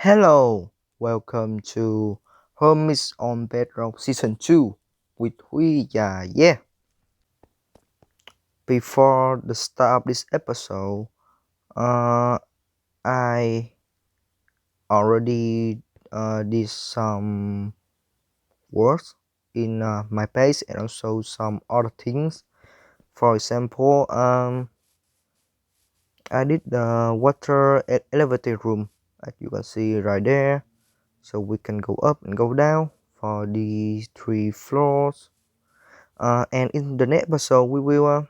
Hello, welcome to Hermits on Bedrock Season 2 with Huy. Yeah. Before the start of this episode, uh, I already did some works in my page and also some other things. For example, I did the water at elevator room, as you can see right there. So we can go up and go down for the 3 floors. And in the next episode, we will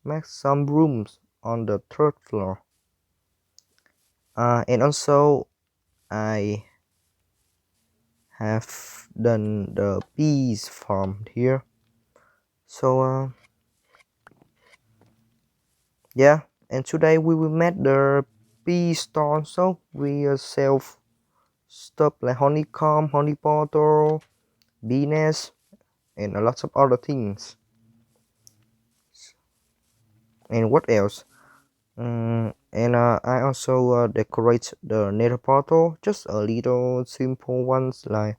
make some rooms on the 3rd floor. And also, I have done the bees farm here. So, yeah. And today we will make the bee store. So we sell stuff like honeycomb, honey bottle, bee nest, and a lot of other things. And what else? And I also decorate the nether portal, just a little simple ones, like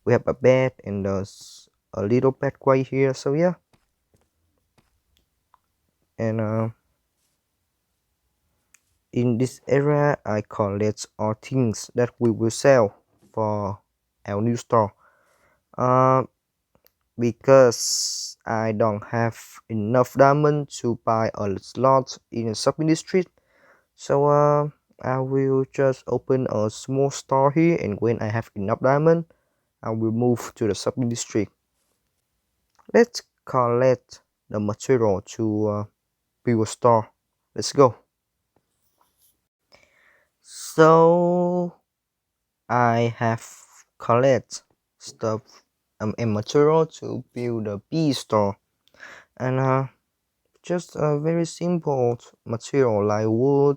we have a bed and a little pathway here. So yeah, and in this area I collect all things that we will sell for our new store. uh because I don't have enough diamond to buy a slot in a shopping district. So I will just open a small store here, and when I have enough diamond, I will move to the shopping district. Let's collect the material to build a store. Let's go. So I have collect stuff and material to build a bee store, and just a very simple material like wood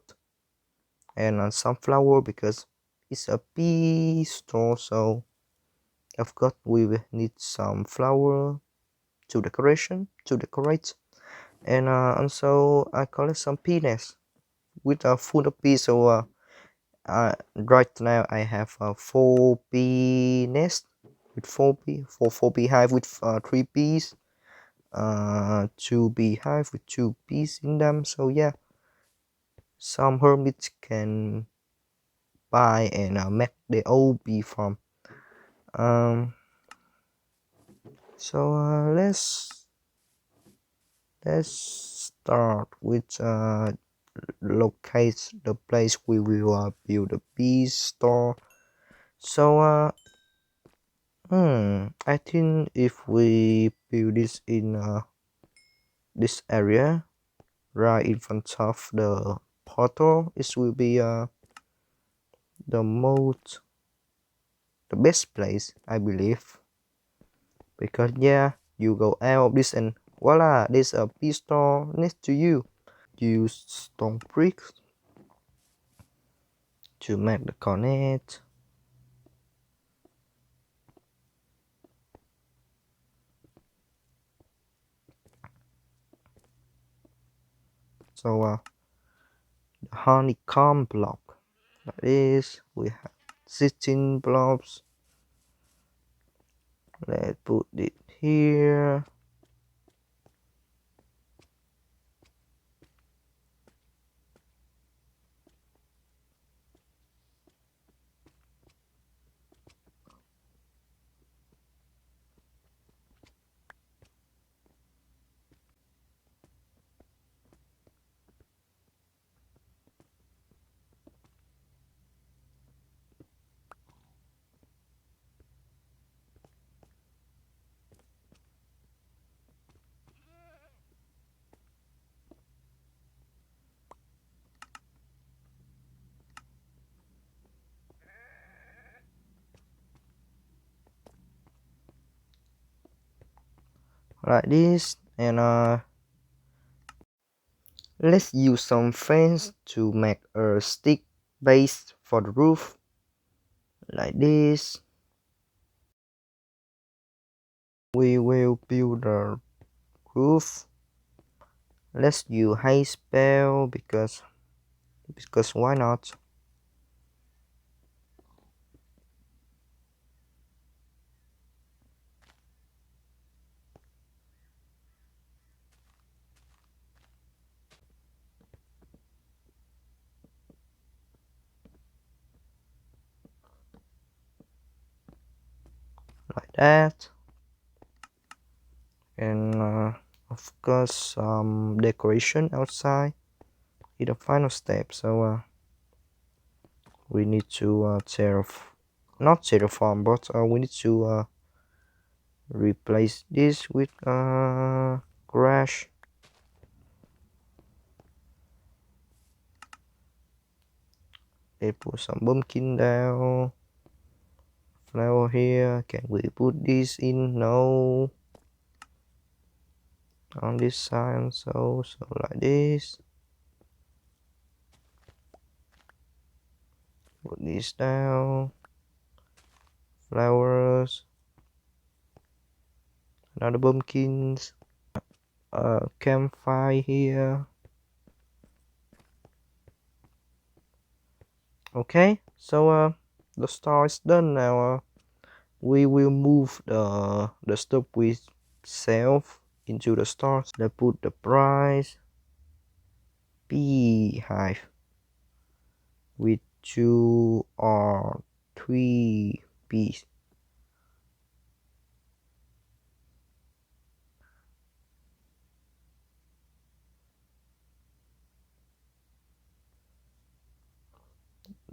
and sunflower, because it's a bee store. So of course we will need some flower to decorate, and also I collect some peanuts with a full of bees. So right now I have 4 bee nest with 4 beehive with 3 bees, 2 beehive with 2 bees in them. So yeah, some hermits can buy and make their own bee farm. So let's start with locate the place we will build a bee store. So I think if we build this in this area right in front of the portal, it will be the best place, I believe, because yeah, you go out of this and voila, there's a bee store next to you. Use stone bricks to make the connect. So the honeycomb block like this, we have 16 blocks. Let's put it here. Like this, and let's use some fence to make a stick base for the roof like this. We will build a roof. Let's use high spell because why not? that, and of course some decoration outside is the final step. So we need to not terraform, but we need to replace this with grass. They put some pumpkin down, flower here. Can we put this in? No. On this side, so like this. Put this down. Flowers. Another pumpkins. Campfire here. Okay, so the star is done now. We will move the stuff we sell into the stars. Let's put the price BeeHive with 2 or 3 bees.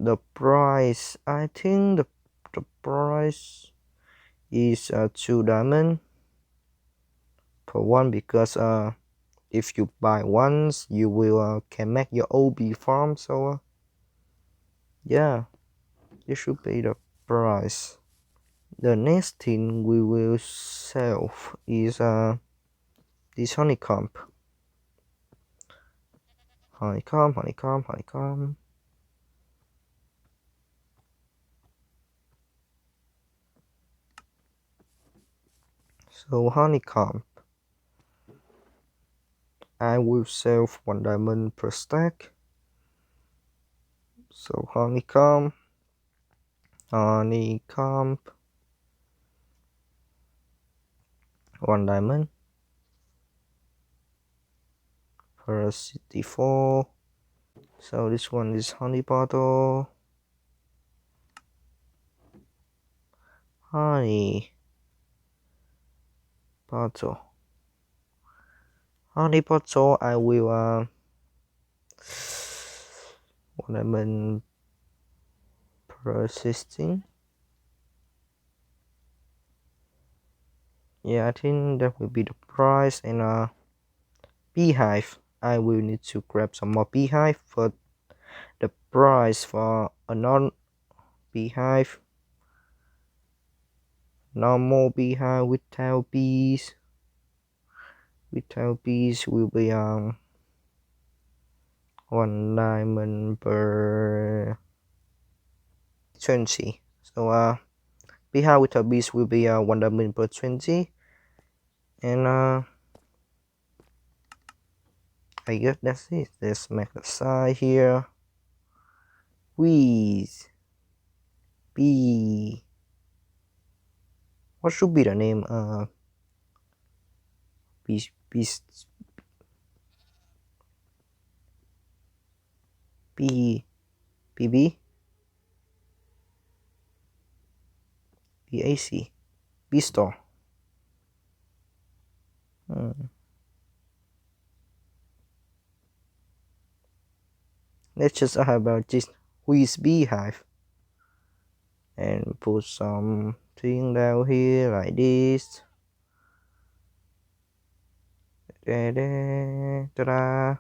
The price, I think the price is 2 diamond per one, because if you buy once you will can make your own bee farm. So yeah, this should be the price. The next thing we will sell is this honeycomb. Honeycomb. So honeycomb, I will sell 1 diamond per stack. So honeycomb, 1 diamond per 64. So this one is honey bottle. Honey bottle. I will 1 diamond per 16. Yeah, I think that will be the price. And BeeHive, I will need to grab some more BeeHive, but the price for a non BeeHive, normal BeeHive without bees will be 1 diamond per 20. So BeeHive without bees will be 1 diamond per 20. And I guess that's it. Let's make the side here. Bees. Bee. What should be the name? Bees. B. BB. BAC. B store. Let's just have about this. Who is BeeHive? And put some thing down here like this. Ta-da.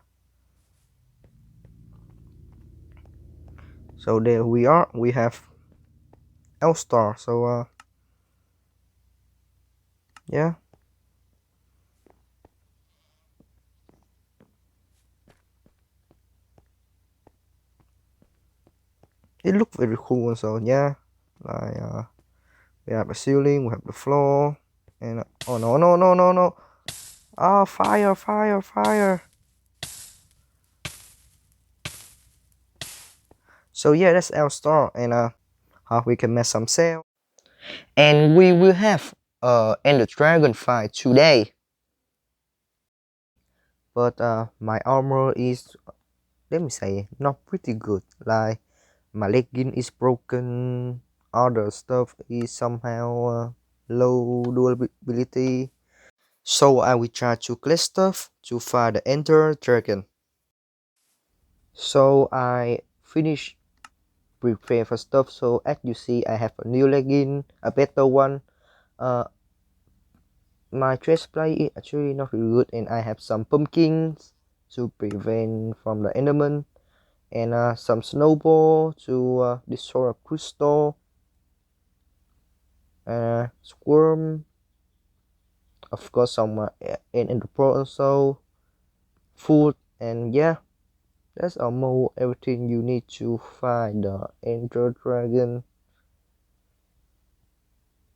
So there we are. We have L-star. So yeah. It looks very cool. So yeah, like we have the ceiling, we have the floor, and oh no! Oh, fire! So yeah, that's our store, and how we can make some sale, and we will have Ender Dragon fight today. But my armor is, let me say, not pretty good. Like my legging is broken, other stuff is somehow low durability. So I will try to collect stuff to find the Ender Dragon. So I finish prepare for stuff. So as you see, I have a new legging, a better one. Uh, my chest play is actually not really good, and I have some pumpkins to prevent from the enderman, and some snowball to destroy a crystal, squirm, of course some in the pro also, food, and yeah, that's almost everything you need to find the ender dragon.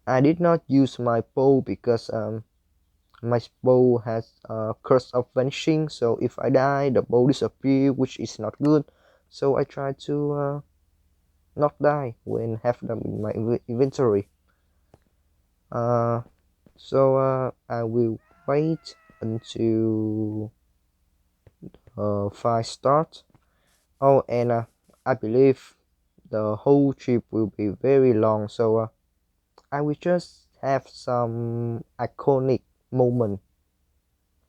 I did not use my bow because my bow has a curse of vanishing, so if I die the bow disappear, which is not good. So I try to not die when have them in my inventory. uh, I will wait until fight start. Oh, and I believe the whole trip will be very long, so I will just have some iconic moment.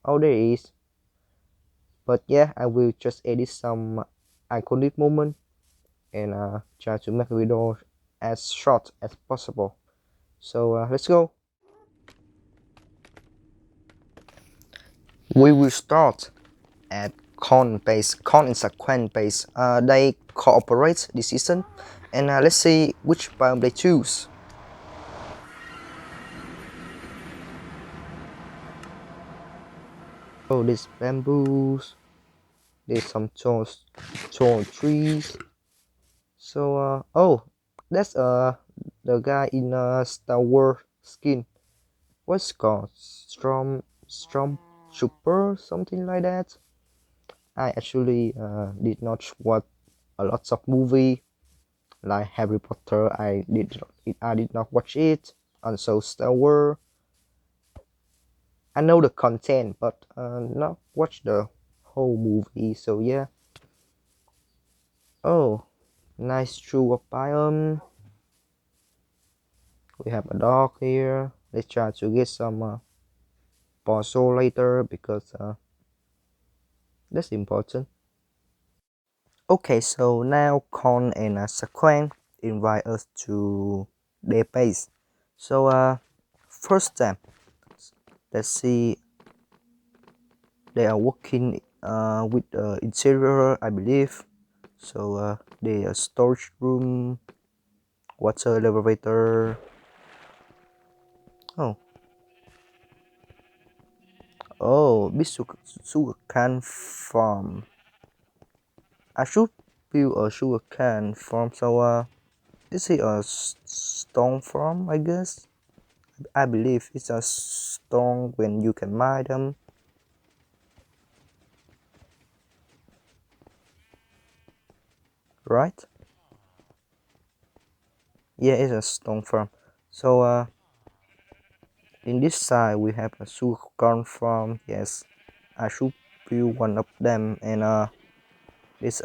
Oh, there is. But yeah, I will just edit some iconic moment and try to make the video as short as possible. So let's go. We will start at con base. Con and sequence base. They cooperate this season, and let's see which biome they choose. Oh, there's bamboos. There's some tall trees. So oh, that's the guy in Star Wars skin. What's called Storm Trooper, something like that. I actually did not watch a lot of movie like Harry Potter. I did not watch it. Also Star Wars. I know the content, but not watch the whole movie. So yeah. Oh, nice true biome. We have a dog here. Let's try to get some puzzle later because that's important. Okay, so now Con and Sequan invite us to their base. So first time, let's see, they are working with the interior, I believe. So they are storage room, water elevator. Oh, oh, this sugarcane farm. I should build a sugarcane farm. So this is a stone farm, I guess. I believe it's a stone when you can mine them. Right? Yeah, it's a stone farm. So in this side we have a sugarcane farm. Yes, I should build one of them, and this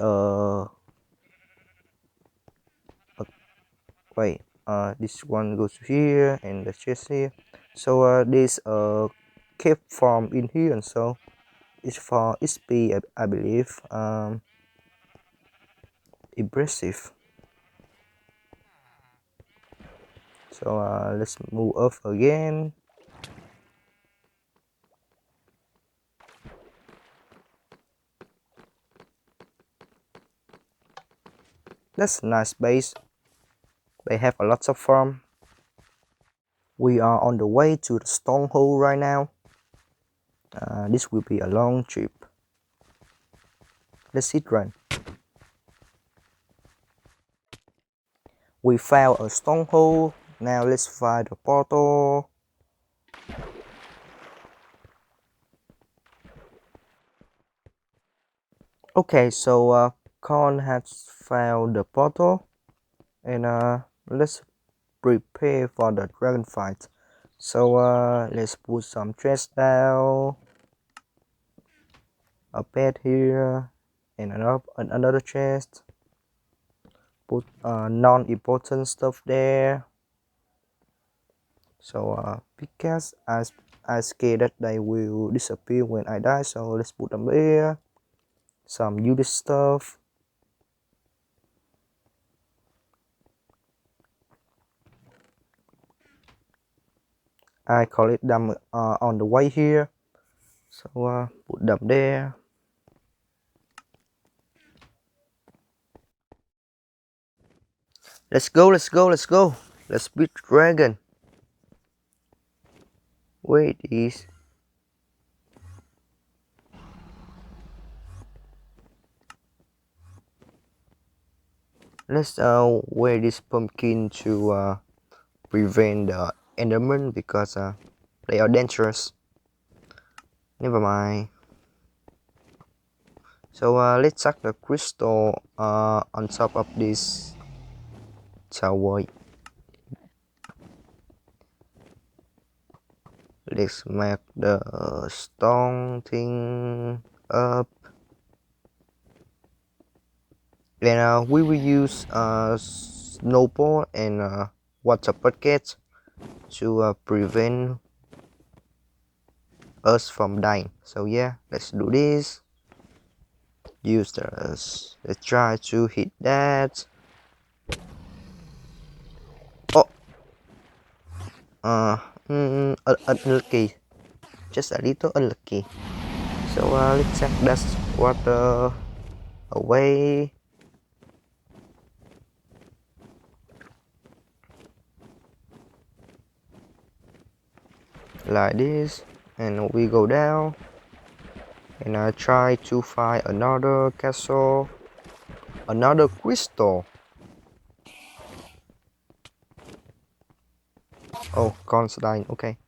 wait, this one goes here and the chest here. So this cave farm in here, and so it's for XP, I believe. Impressive. So let's move up again. That's a nice base. They have a lot of farm. We are on the way to the stronghold right now. This will be a long trip. Let's hit run. We found a stronghold. Now let's find the portal. Okay, so Con has found the portal, and let's prepare for the dragon fight. So let's put some chests down, a bed here, and another chest. Put non-important stuff there. So because I scared that they will disappear when I die, so let's put them there. Some useless stuff. I call it them on the way here. So put them there. Let's go, let's go, let's go. Let's beat dragon. Wait is. Let's wear this pumpkin to prevent the enderman because they are dangerous. Never mind. So let's chuck the crystal on top of this tower. Let's make the stone thing up. And we will use snowball and water bucket to prevent us from dying. So yeah, let's do this. Use this. Let's try to hit that. Oh, unlucky. Just a little unlucky. So let's check that water away. Like this, and we go down. And I try to find another castle, another crystal. Oh, corn's dying. Okay.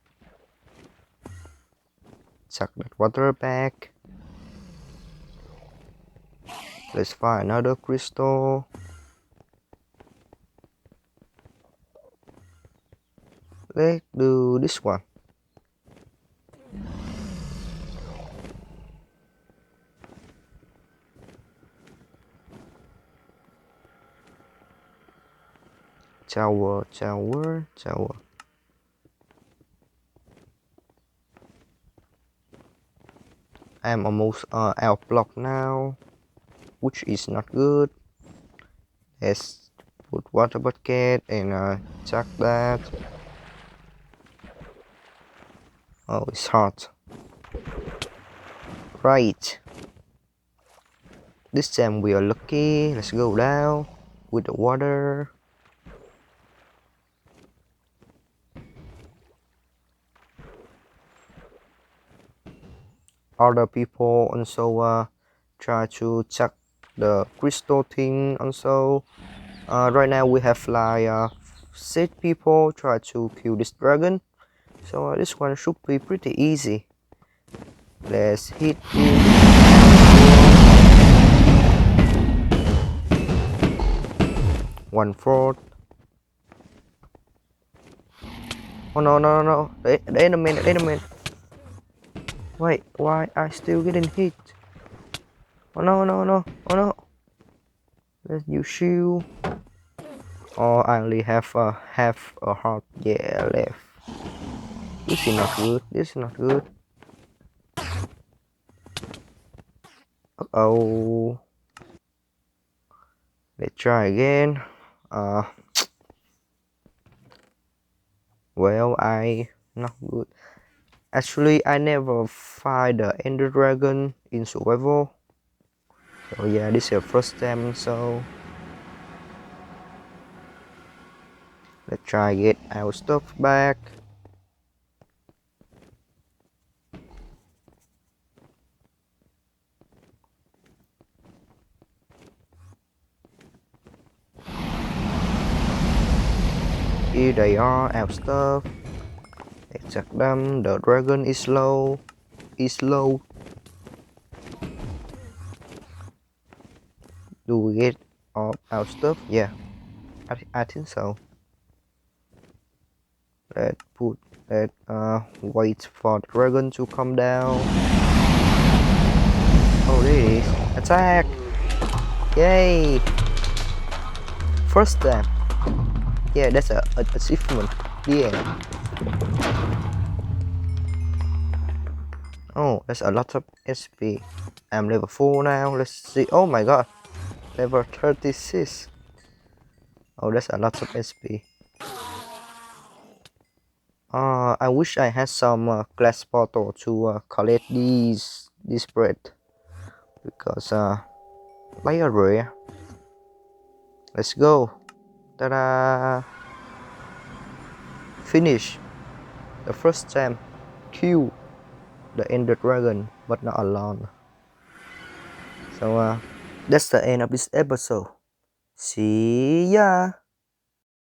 Suck that water back. Let's find another crystal. Let's do this one. Tower, tower, tower. I'm almost out block now, which is not good. Let's put water bucket and check that. Oh, it's hot. Right. This time we are lucky. Let's go down with the water. Other people also try to check the crystal thing also. Right now we have like 6 people try to kill this dragon. So this one should be pretty easy. Let's hit him. 1/4. Oh no no no! The enemy! Wait, why I still getting hit? Oh no no no! Oh no! Let's use shield. Oh, I only have half a heart. Yeah, left. This is not good. This is not good. Oh. Let's try again. Well, I not good. Actually, I never fight the Ender Dragon in survival. So yeah, this is the first time. So let's try get our stuff back. Here they are, our stuff. Let's check them. The dragon is low. Do we get all our stuff? Yeah, I think so. Let's wait for the dragon to come down. Oh, there it is. Attack! Yay! First time. Yeah, that's a achievement. The end. Oh, that's a lot of SP. I'm level 4 now. Let's see. Oh my god. Level 36. Oh, that's a lot of SP. I wish I had some glass bottle to collect this bread. Because they are rare. Let's go. Ta-da! Finish. The first time. Kill the Ender Dragon, but not alone. So that's the end of this episode. See ya!